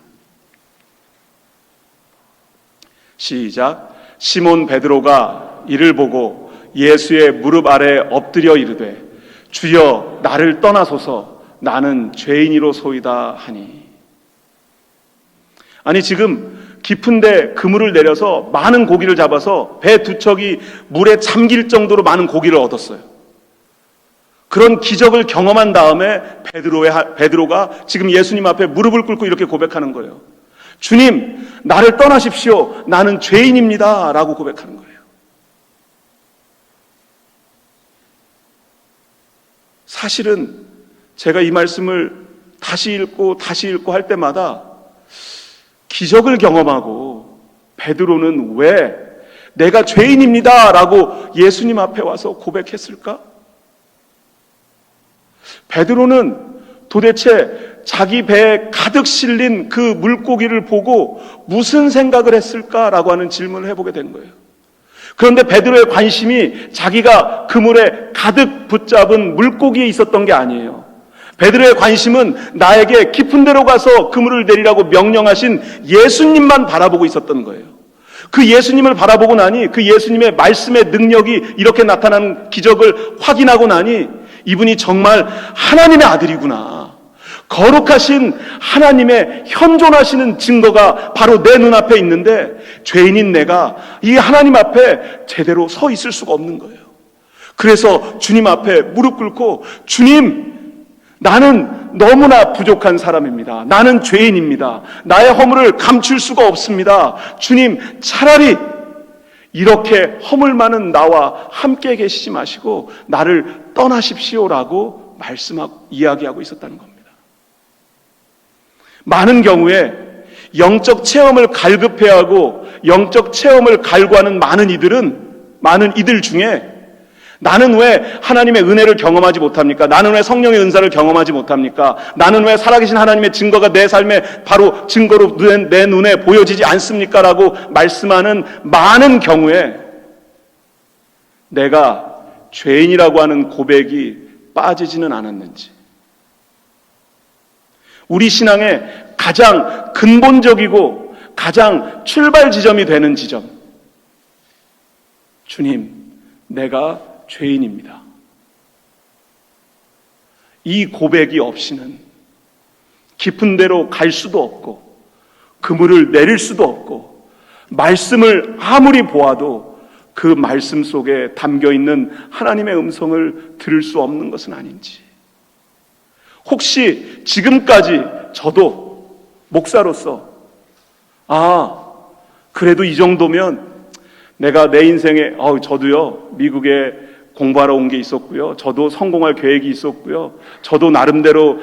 시작. 시몬 베드로가 이를 보고 예수의 무릎 아래 엎드려 이르되 주여 나를 떠나소서 나는 죄인이로소이다 하니. 아니 지금 깊은데 그물을 내려서 많은 고기를 잡아서 배 두 척이 물에 잠길 정도로 많은 고기를 얻었어요. 그런 기적을 경험한 다음에 베드로가 지금 예수님 앞에 무릎을 꿇고 이렇게 고백하는 거예요. 주님, 나를 떠나십시오. 나는 죄인입니다. 라고 고백하는 거예요. 사실은 제가 이 말씀을 다시 읽고 할 때마다 기적을 경험하고 베드로는 왜 내가 죄인입니다 라고 예수님 앞에 와서 고백했을까? 베드로는 도대체 자기 배에 가득 실린 그 물고기를 보고 무슨 생각을 했을까라고 하는 질문을 해보게 되는 거예요. 그런데 베드로의 관심이 자기가 그물에 가득 붙잡은 물고기에 있었던 게 아니에요. 베드로의 관심은 나에게 깊은 데로 가서 그물을 내리라고 명령하신 예수님만 바라보고 있었던 거예요. 그 예수님을 바라보고 나니 그 예수님의 말씀의 능력이 이렇게 나타나는 기적을 확인하고 나니 이분이 정말 하나님의 아들이구나. 거룩하신 하나님의 현존하시는 증거가 바로 내 눈앞에 있는데 죄인인 내가 이 하나님 앞에 제대로 서 있을 수가 없는 거예요. 그래서 주님 앞에 무릎 꿇고 주님, 나는 너무나 부족한 사람입니다. 나는 죄인입니다. 나의 허물을 감출 수가 없습니다. 주님, 차라리 이렇게 허물 많은 나와 함께 계시지 마시고 나를 떠나십시오라고 이야기하고 있었다는 겁니다. 많은 경우에 영적 체험을 갈급해하고 영적 체험을 갈구하는 많은 이들 중에 나는 왜 하나님의 은혜를 경험하지 못합니까? 나는 왜 성령의 은사를 경험하지 못합니까? 나는 왜 살아계신 하나님의 증거가 내 삶에 바로 증거로 내 눈에 보여지지 않습니까? 라고 말씀하는 많은 경우에 내가 죄인이라고 하는 고백이 빠지지는 않았는지, 우리 신앙의 가장 근본적이고 가장 출발 지점이 되는 지점, 주님, 내가 죄인입니다. 이 고백이 없이는 깊은 데로 갈 수도 없고 그물을 내릴 수도 없고 말씀을 아무리 보아도 그 말씀 속에 담겨있는 하나님의 음성을 들을 수 없는 것은 아닌지, 혹시 지금까지 저도 목사로서 그래도 이 정도면 내가 내 인생에 저도요 미국에 공부하러 온 게 있었고요. 저도 성공할 계획이 있었고요. 저도 나름대로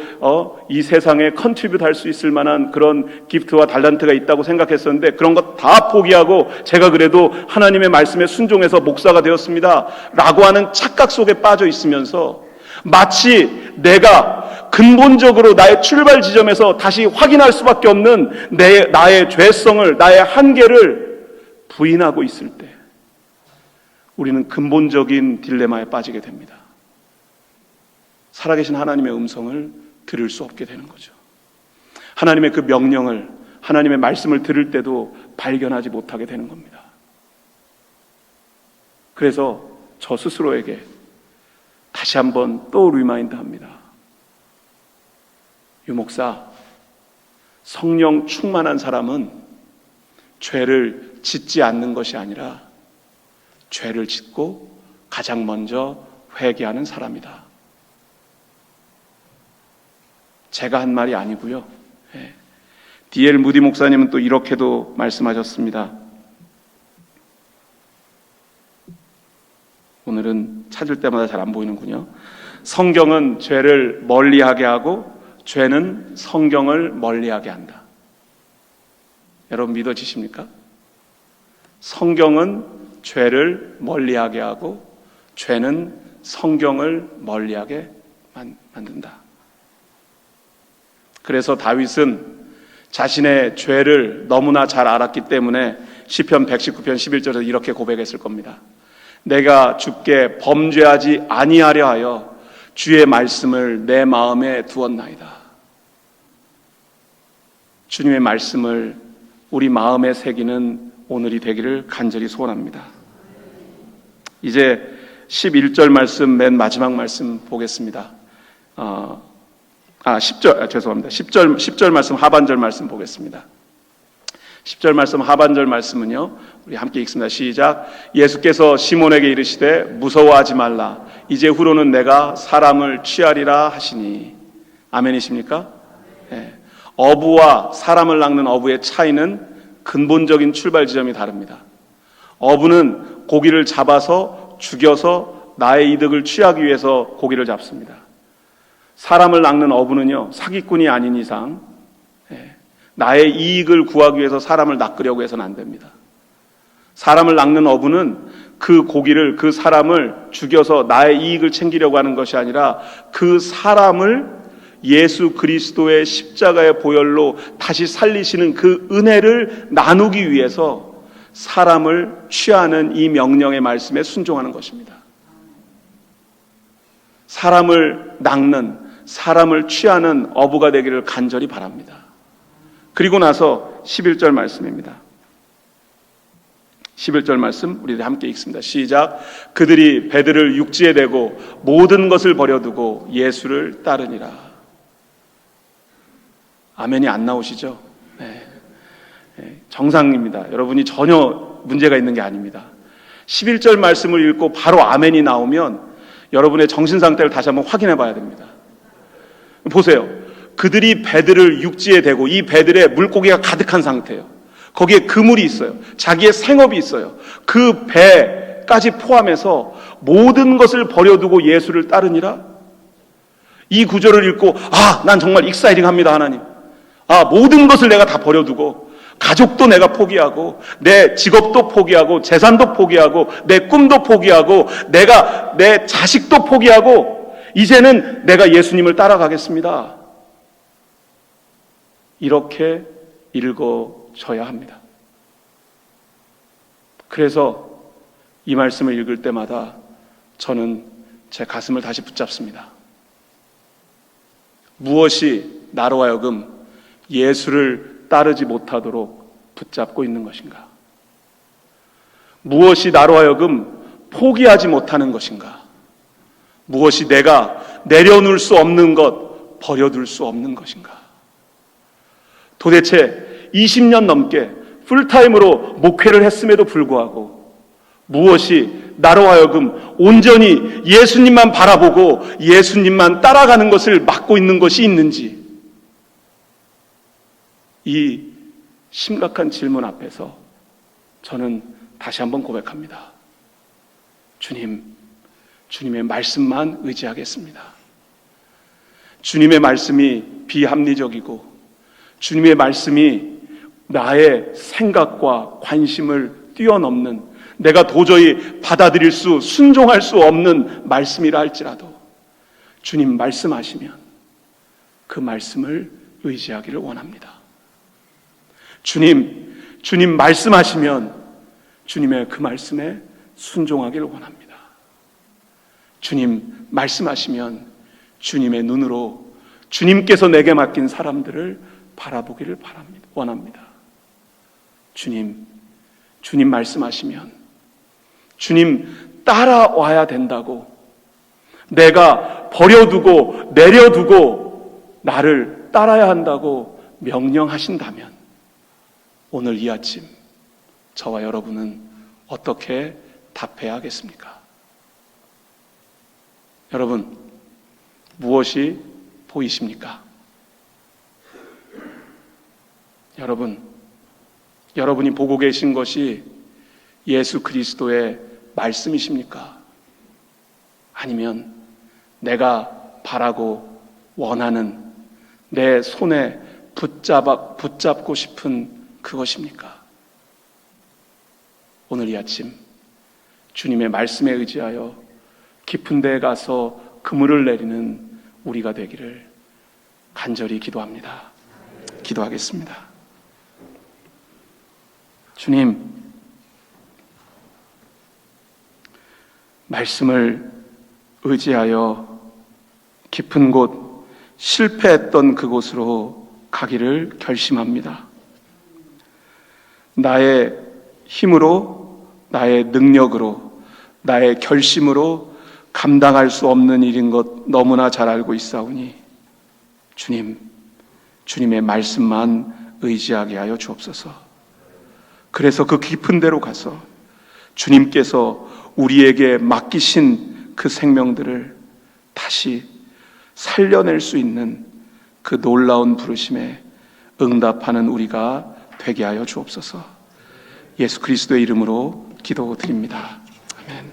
이 세상에 컨트리뷰트 할 수 있을 만한 그런 기프트와 달란트가 있다고 생각했었는데 그런 거 다 포기하고 제가 그래도 하나님의 말씀에 순종해서 목사가 되었습니다 라고 하는 착각 속에 빠져 있으면서 마치 내가 근본적으로 나의 출발 지점에서 다시 확인할 수밖에 없는 나의 죄성을, 나의 한계를 부인하고 있을 때 우리는 근본적인 딜레마에 빠지게 됩니다. 살아계신 하나님의 음성을 들을 수 없게 되는 거죠. 하나님의 그 명령을, 하나님의 말씀을 들을 때도 발견하지 못하게 되는 겁니다. 그래서 저 스스로에게 다시 한번 또 리마인드 합니다. 유목사, 성령 충만한 사람은 죄를 짓지 않는 것이 아니라 죄를 짓고 가장 먼저 회개하는 사람이다. 제가 한 말이 아니고요. D.L. 무디 목사님은 또 이렇게도 말씀하셨습니다. 오늘은 찾을 때마다 잘 안 보이는군요. 성경은 죄를 멀리하게 하고 죄는 성경을 멀리하게 한다. 여러분 믿어지십니까? 성경은 죄를 멀리하게 하고 죄는 성경을 멀리하게 만든다. 그래서 다윗은 자신의 죄를 너무나 잘 알았기 때문에 시편 119편 11절에서 이렇게 고백했을 겁니다. 내가 주께 범죄하지 아니하려 하여 주의 말씀을 내 마음에 두었나이다. 주님의 말씀을 우리 마음에 새기는 오늘이 되기를 간절히 소원합니다. 이제 11절 말씀 맨 마지막 말씀 보겠습니다. 10절 말씀 하반절 말씀 보겠습니다. 10절 말씀 하반절 말씀은요, 우리 함께 읽습니다. 시작. 예수께서 시몬에게 이르시되 무서워하지 말라. 이제 후로는 내가 사람을 취하리라 하시니. 아멘이십니까? 네. 어부와 사람을 낚는 어부의 차이는 근본적인 출발 지점이 다릅니다. 어부는 고기를 잡아서 죽여서 나의 이득을 취하기 위해서 고기를 잡습니다. 사람을 낚는 어부는요, 사기꾼이 아닌 이상 나의 이익을 구하기 위해서 사람을 낚으려고 해서는 안 됩니다. 사람을 낚는 어부는 그 고기를, 그 사람을 죽여서 나의 이익을 챙기려고 하는 것이 아니라 그 사람을 예수 그리스도의 십자가의 보혈로 다시 살리시는 그 은혜를 나누기 위해서 사람을 취하는 이 명령의 말씀에 순종하는 것입니다. 사람을 낚는, 사람을 취하는 어부가 되기를 간절히 바랍니다. 그리고 나서 11절 말씀입니다. 11절 말씀 우리 함께 읽습니다. 시작. 그들이 배들을 육지에 대고 모든 것을 버려두고 예수를 따르니라. 아멘이 안 나오시죠? 네. 정상입니다. 여러분이 전혀 문제가 있는 게 아닙니다. 11절 말씀을 읽고 바로 아멘이 나오면 여러분의 정신 상태를 다시 한번 확인해 봐야 됩니다. 보세요. 그들이 배들을 육지에 대고 이 배들에 물고기가 가득한 상태예요. 거기에 그물이 있어요. 자기의 생업이 있어요. 그 배까지 포함해서 모든 것을 버려두고 예수를 따르니라. 이 구절을 읽고 난 정말 익사이딩합니다. 하나님. 모든 것을 내가 다 버려두고 가족도 내가 포기하고 내 직업도 포기하고 재산도 포기하고 내 꿈도 포기하고 내가 내 자식도 포기하고 이제는 내가 예수님을 따라가겠습니다. 이렇게 읽어져야 합니다. 그래서 이 말씀을 읽을 때마다 저는 제 가슴을 다시 붙잡습니다. 무엇이 나로 하여금 예수를 따르지 못하도록 붙잡고 있는 것인가? 무엇이 나로 하여금 포기하지 못하는 것인가? 무엇이 내가 내려놓을 수 없는 것, 버려둘 수 없는 것인가? 도대체 20년 넘게 풀타임으로 목회를 했음에도 불구하고 무엇이 나로 하여금 온전히 예수님만 바라보고 예수님만 따라가는 것을 막고 있는 것이 있는지, 이 심각한 질문 앞에서 저는 다시 한번 고백합니다. 주님, 주님의 말씀만 의지하겠습니다. 주님의 말씀이 비합리적이고 주님의 말씀이 나의 생각과 관심을 뛰어넘는, 내가 도저히 받아들일 수, 순종할 수 없는 말씀이라 할지라도 주님 말씀하시면 그 말씀을 의지하기를 원합니다. 주님 말씀하시면 주님의 그 말씀에 순종하기를 원합니다. 주님 말씀하시면 주님의 눈으로 주님께서 내게 맡긴 사람들을 바라보기를 원합니다. 주님 말씀하시면 주님 따라와야 된다고, 내가 버려두고 내려두고 나를 따라야 한다고 명령하신다면 오늘 이 아침 저와 여러분은 어떻게 답해야 하겠습니까? 여러분, 무엇이 보이십니까? 여러분이 보고 계신 것이 예수 그리스도의 말씀이십니까? 아니면 내가 바라고 원하는, 내 손에 붙잡고 싶은 그것입니까? 오늘 이 아침 주님의 말씀에 의지하여 깊은 데에 가서 그물을 내리는 우리가 되기를 간절히 기도합니다. 기도하겠습니다. 주님, 말씀을 의지하여 깊은 곳, 실패했던 그곳으로 가기를 결심합니다. 나의 힘으로, 나의 능력으로, 나의 결심으로 감당할 수 없는 일인 것 너무나 잘 알고 있사오니 주님의 말씀만 의지하게 하여 주옵소서. 그래서 그 깊은 데로 가서 주님께서 우리에게 맡기신 그 생명들을 다시 살려낼 수 있는 그 놀라운 부르심에 응답하는 우리가 되게 하여 주옵소서. 예수 그리스도의 이름으로 기도드립니다. 아멘.